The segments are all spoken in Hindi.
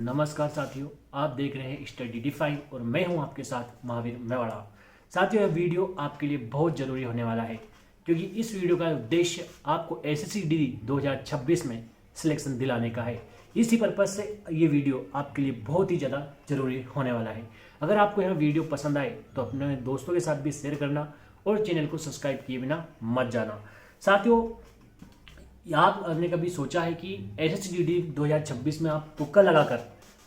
नमस्कार साथियों, आप देख रहे हैं स्टडी डिफाइन और मैं हूं आपके साथ महावीर मेवाड़ा। साथियों, यह वीडियो आपके लिए बहुत ज़रूरी होने वाला है क्योंकि इस वीडियो का उद्देश्य आपको एसएससी डी 2026 में सिलेक्शन दिलाने का है। इसी पर्पज़ से ये वीडियो आपके लिए बहुत ही ज़्यादा ज़रूरी होने वाला है। अगर आपको यह वीडियो पसंद आए तो अपने दोस्तों के साथ भी शेयर करना और चैनल को सब्सक्राइब किए बिना मत जाना। साथियों, आपने कभी सोचा है कि एसएससी 2026 में आप तुक्का लगाकर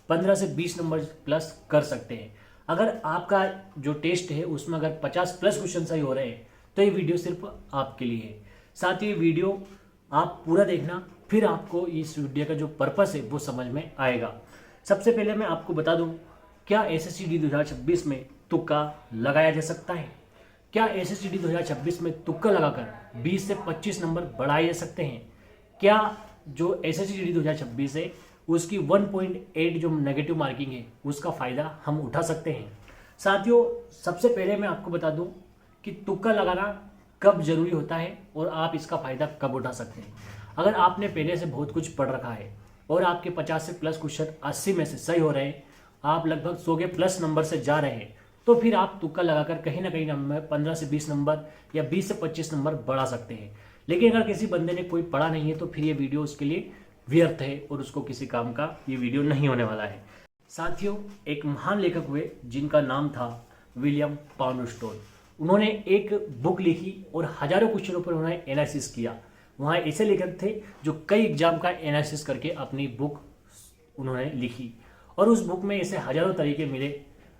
15 से 20 नंबर प्लस कर सकते हैं? अगर आपका जो टेस्ट है उसमें अगर 50 प्लस क्वेश्चन सही हो रहे हैं तो ये वीडियो सिर्फ आपके लिए है। साथ ही ये वीडियो आप पूरा देखना, फिर आपको इस वीडियो का जो पर्पस है वो समझ में आएगा। सबसे पहले मैं आपको बता दूं, क्या एसएससी 2026 में तुक्का लगाया जा सकता है? क्या एसएससी 2026 में तुक्का लगाकर 20 से 25 नंबर बढ़ाए जा सकते हैं? क्या जो एसएससी 2026 है उसकी 1.8 जो नेगेटिव मार्किंग है उसका फ़ायदा हम उठा सकते हैं? साथियों, सबसे पहले मैं आपको बता दूं कि तुक्का लगाना कब जरूरी होता है और आप इसका फ़ायदा कब उठा सकते हैं। अगर आपने पहले से बहुत कुछ पढ़ रखा है और आपके 50 से प्लस क्वेश्चन 80 में से सही हो रहे हैं, आप लगभग 100 के प्लस नंबर से जा रहे हैं, तो फिर आप तुक्का लगाकर कहीं ना कहीं नंबर 15 से 20 नंबर या 20 से 25 नंबर बढ़ा सकते हैं। लेकिन अगर किसी बंदे ने कोई पढ़ा नहीं है तो फिर ये वीडियो उसके लिए व्यर्थ है और उसको किसी काम का ये वीडियो नहीं होने वाला है। साथियों, एक महान लेखक हुए जिनका नाम था विलियम पाउंडस्टोन। उन्होंने एक बुक लिखी और हजारों क्वेश्चनों पर उन्होंने एनालिसिस किया। वहाँ ऐसे लेखक थे जो कई एग्जाम का एनालिसिस करके अपनी बुक उन्होंने लिखी और उस बुक में ऐसे हजारों तरीके मिले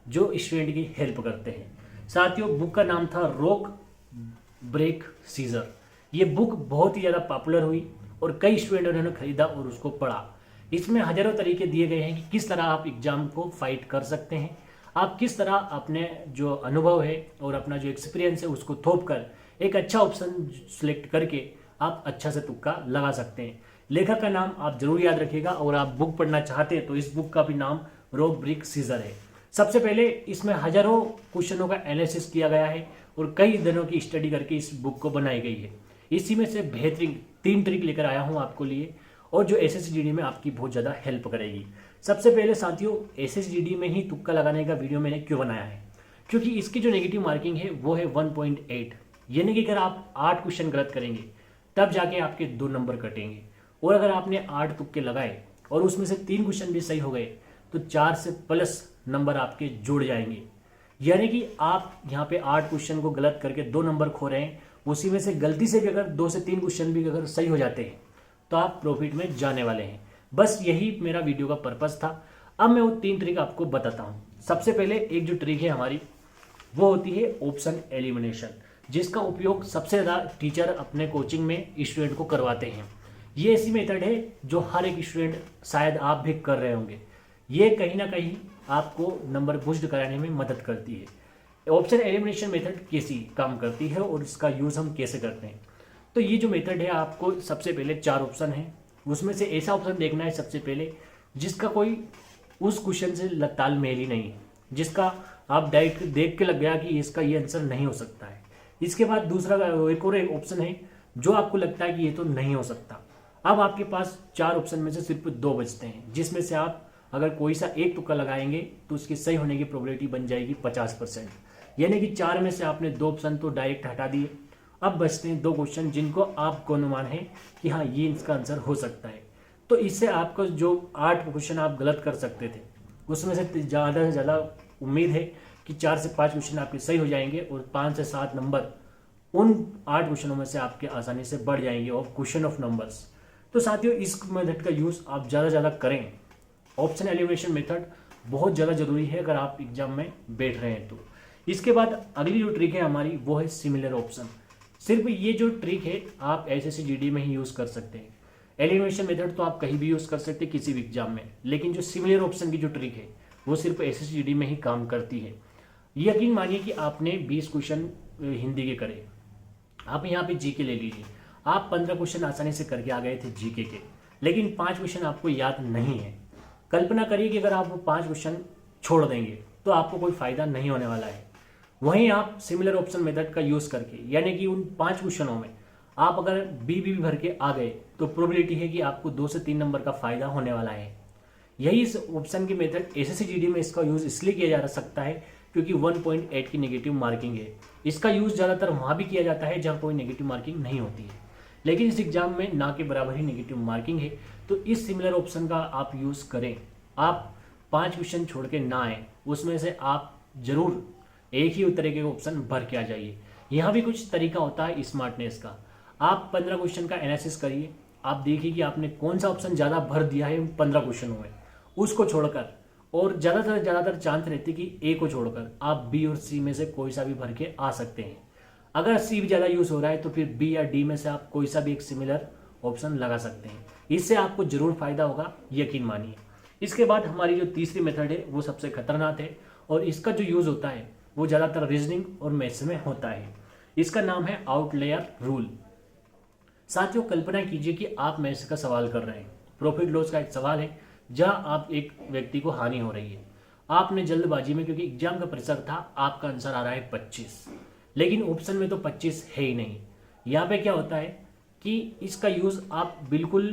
जो स्टूडेंट की हेल्प करते हैं। साथियों, बुक का नाम था रॉक ब्रेक सीजर। ये बुक बहुत ही ज़्यादा पॉपुलर हुई और कई स्टूडेंटों ने खरीदा और उसको पढ़ा। इसमें हजारों तरीके दिए गए हैं कि किस तरह आप एग्जाम को फाइट कर सकते हैं, आप किस तरह अपने जो अनुभव है और अपना जो एक्सपीरियंस है उसको थोप कर एक अच्छा ऑप्शन सिलेक्ट करके आप अच्छा से तुक्का लगा सकते हैं। लेखक का नाम आप जरूर याद रखिएगा और आप बुक पढ़ना चाहते हैं तो इस बुक का भी नाम रॉक ब्रेक सीजर है। सबसे पहले इसमें हजारों क्वेश्चनों का एनालिसिस किया गया है और कई दिनों की स्टडी करके इस बुक को बनाई गई है। इसी में से बेहतरीन 3 ट्रिक लेकर आया हूं आपको लिए और जो एसएससी में आपकी बहुत ज़्यादा हेल्प करेगी। सबसे पहले साथियों, एसएससी में ही तुक्का लगाने का वीडियो मैंने क्यों बनाया है? क्योंकि इसकी जो नेगेटिव मार्किंग है वो है 1.8, यानी कि अगर आप 8 क्वेश्चन गलत करेंगे तब जाके आपके 2 नंबर कटेंगे। और अगर आपने 8 तुक्के लगाए और उसमें से 3 क्वेश्चन भी सही हो गए तो 4 से प्लस नंबर आपके जुड़ जाएंगे। यानी कि आप यहाँ पे 8 क्वेश्चन को गलत करके 2 नंबर खो रहे हैं, उसी में से गलती से भी अगर 2 से 3 क्वेश्चन भी अगर सही हो जाते हैं तो आप प्रॉफिट में जाने वाले हैं। बस यही मेरा वीडियो का पर्पस था। अब मैं वो 3 ट्रिक आपको बताता हूँ। सबसे पहले एक जो ट्रिक है हमारी वो होती है ऑप्शन एलिमिनेशन, जिसका उपयोग सबसे ज़्यादा टीचर अपने कोचिंग में स्टूडेंट को करवाते हैं। ये ऐसी मेथड है जो हर एक स्टूडेंट, शायद आप भी कर रहे होंगे। ये कहीं ना कहीं आपको नंबर बूस्ट कराने में मदद करती है। ऑप्शन एलिमिनेशन मेथड कैसी काम करती है और इसका यूज़ हम कैसे करते हैं? तो ये जो मेथड है, आपको सबसे पहले 4 ऑप्शन है, उसमें से ऐसा ऑप्शन देखना है सबसे पहले जिसका कोई उस क्वेश्चन से तालमेल ही नहीं है, जिसका आप डायरेक्ट देख के लग गया कि इसका ये आंसर नहीं हो सकता है। इसके बाद दूसरा एक और ऑप्शन है जो आपको लगता है कि ये तो नहीं हो सकता। अब आपके पास 4 ऑप्शन में से सिर्फ 2 बचते हैं, जिसमें से आप अगर कोई सा एक तुक्का लगाएंगे तो उसकी सही होने की प्रोबेबिलिटी बन जाएगी 50%। यानी कि 4 में से आपने 2 ऑप्शन तो डायरेक्ट हटा दिए। अब बचते हैं 2 क्वेश्चन जिनको आपको अनुमान है कि हाँ ये इसका आंसर हो सकता है। तो इससे आपको जो 8 क्वेश्चन आप गलत कर सकते थे उसमें से ज़्यादा से ज़्यादा उम्मीद है कि 4 से 5 क्वेश्चन आपके सही हो जाएंगे और 5 से 7 नंबर उन 8 क्वेश्चनों में से आपके आसानी से बढ़ जाएंगे और क्वेश्चन ऑफ नंबर्स। तो साथियों, इस मेथड का यूज़ आप ज़्यादा से ज़्यादा करें। ऑप्शन एलिमिनेशन मेथड बहुत ज़्यादा जरूरी है अगर आप एग्जाम में बैठ रहे हैं तो। इसके बाद अगली जो ट्रिक है हमारी वो है सिमिलर ऑप्शन। सिर्फ ये जो ट्रिक है आप एसएससी जीडी में ही यूज़ कर सकते हैं। एलिमिनेशन मेथड तो आप कहीं भी यूज़ कर सकते हैं किसी भी एग्जाम में, लेकिन जो सिमिलर ऑप्शन की जो ट्रिक है वो सिर्फ एसएससी जीडी में ही काम करती है। यकीन मानिए कि आपने 20 क्वेश्चन हिंदी के करे, आप यहाँ पे जीके ले लीजिए। आप 15 क्वेश्चन आसानी से करके आ गए थे जीके के, लेकिन 5 क्वेश्चन आपको याद नहीं है। कल्पना करिए कि अगर आप वो 5 क्वेश्चन छोड़ देंगे तो आपको कोई फायदा नहीं होने वाला है। वहीं आप सिमिलर ऑप्शन मेथड का यूज़ करके, यानी कि उन 5 क्वेश्चनों में आप अगर बी भर के आ गए तो प्रोबेबिलिटी है कि आपको 2 से 3 नंबर का फायदा होने वाला है। यही इस ऑप्शन की मेथड एसएससी में इसका यूज़ इसलिए किया जा सकता है क्योंकि 1.8 की नेगेटिव मार्किंग है। इसका यूज़ ज़्यादातर वहाँ भी किया जाता है जहाँ कोई नेगेटिव मार्किंग नहीं होती है, लेकिन इस एग्जाम में ना के बराबर ही नेगेटिव मार्किंग है, तो इस सिमिलर ऑप्शन का आप यूज़ करें। आप 5 क्वेश्चन छोड़ के ना आए, उसमें से आप जरूर एक ही तरह के ऑप्शन भर के आ जाइए। यहाँ भी कुछ तरीका होता है स्मार्टनेस का। आप 15 क्वेश्चन का एनालिसिस करिए, आप देखिए कि आपने कौन सा ऑप्शन ज़्यादा भर दिया है 15 क्वेश्चनों में, उसको छोड़कर, और ज़्यादातर चांस रहती कि ए को छोड़कर आप बी और सी में से कोई सा भी भर के आ सकते हैं। अगर सी भी ज़्यादा यूज़ हो रहा है तो फिर बी या डी में से आप कोई सा भी एक सिमिलर ऑप्शन लगा सकते हैं। इससे आपको जरूर फायदा होगा, यकीन मानिए। इसके बाद हमारी जो तीसरी मेथड है वो सबसे खतरनाक है, और इसका जो यूज़ होता है वो ज़्यादातर रीजनिंग और मैथ्स में होता है। इसका नाम है आउटलेयर रूल। साथियों, कल्पना कीजिए कि आप मैथ्स का सवाल कर रहे हैं, प्रॉफिट लॉस का एक सवाल है जहां आप एक व्यक्ति को हानि हो रही है। आपने जल्दबाजी में, क्योंकि एग्जाम का प्रेशर था, आपका आंसर आ रहा है 25, लेकिन ऑप्शन में तो 25 है ही नहीं। यहाँ पे क्या होता है कि इसका यूज़ आप बिल्कुल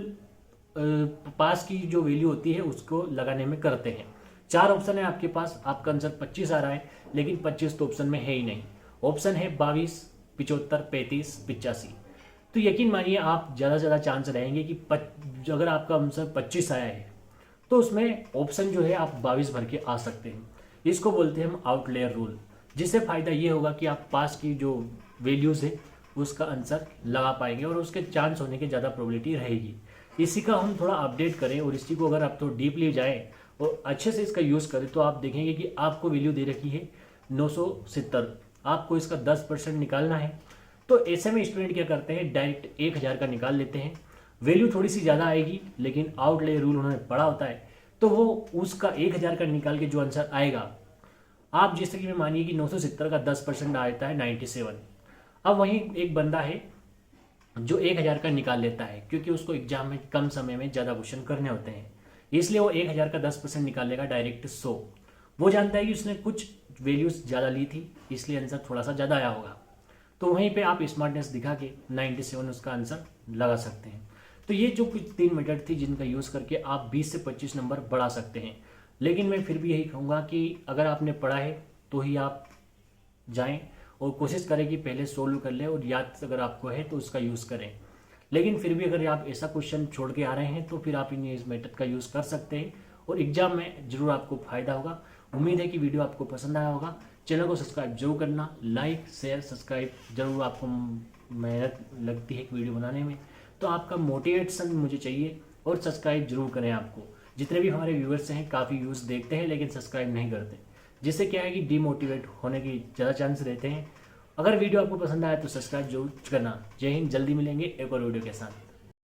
पास की जो वैल्यू होती है उसको लगाने में करते हैं। 4 ऑप्शन है आपके पास, आपका आंसर 25 आ रहा है, लेकिन 25 तो ऑप्शन में है ही नहीं। ऑप्शन है 22, 75, 35, 85। तो यकीन मानिए आप ज़्यादा से ज़्यादा चांस रहेंगे कि अगर आपका आंसर 25 आया है तो उसमें ऑप्शन जो है आप 22 भर के आ सकते हैं। इसको बोलते हैं हम आउटलेयर रूल, जिससे फ़ायदा ये होगा कि आप पास की जो वैल्यूज़ है उसका आंसर लगा पाएंगे और उसके चांस होने की ज़्यादा प्रोबेबिलिटी रहेगी। इसी का हम थोड़ा अपडेट करें और इसी को अगर आप थोड़ा डीपली जाएँ और अच्छे से इसका यूज़ करें तो आप देखेंगे कि आपको वैल्यू दे रखी है 970, आपको इसका 10% निकालना है। तो ऐसे में स्टूडेंट क्या करते हैं, डायरेक्ट 1000 का निकाल लेते हैं। वैल्यू थोड़ी सी ज़्यादा आएगी, लेकिन आउटलेयर रूल उन्होंने पढ़ा होता है, तो वो उसका 1000 का निकाल के जो आंसर आएगा, आप जैसे कि मैं मानिए कि 970 का 10% आता है 97। अब वहीं एक बंदा है जो 1000 का निकाल लेता है, क्योंकि उसको एग्जाम में कम समय में ज़्यादा क्वेश्चन करने होते हैं, इसलिए वो 1000 का 10% निकाल लेगा डायरेक्ट 100। वो जानता है कि उसने कुछ वैल्यूज ज़्यादा ली थी, इसलिए आंसर थोड़ा सा ज़्यादा आया होगा। तो वहीं पे आप स्मार्टनेस दिखा के 97 उसका आंसर लगा सकते हैं। तो ये जो कुछ 3 मेथड थी जिनका यूज़ करके आप 20 से 25 नंबर बढ़ा सकते हैं। लेकिन मैं फिर भी यही कहूँगा कि अगर आपने पढ़ा है तो ही आप जाएं और कोशिश करें कि पहले सोल्व कर लें, और याद अगर आपको है तो उसका यूज़ करें। लेकिन फिर भी अगर आप ऐसा क्वेश्चन छोड़ के आ रहे हैं तो फिर आप इस मेथड का यूज़ कर सकते हैं और एग्जाम में जरूर आपको फायदा होगा। उम्मीद है कि वीडियो आपको पसंद आया होगा। चैनल को सब्सक्राइब जरूर करना, लाइक शेयर सब्सक्राइब जरूर। आपको मेहनत लगती है एक वीडियो बनाने में, तो आपका मोटिवेशन मुझे चाहिए, और सब्सक्राइब जरूर करें। आपको जितने भी हमारे व्यूअर्स हैं काफ़ी व्यूज़ देखते हैं लेकिन सब्सक्राइब नहीं करते, जिससे क्या है कि डीमोटिवेट होने की ज़्यादा चांस रहते हैं। अगर वीडियो आपको पसंद आया तो सब्सक्राइब जरूर करना। जय हिंद, जल्दी मिलेंगे एक और वीडियो के साथ।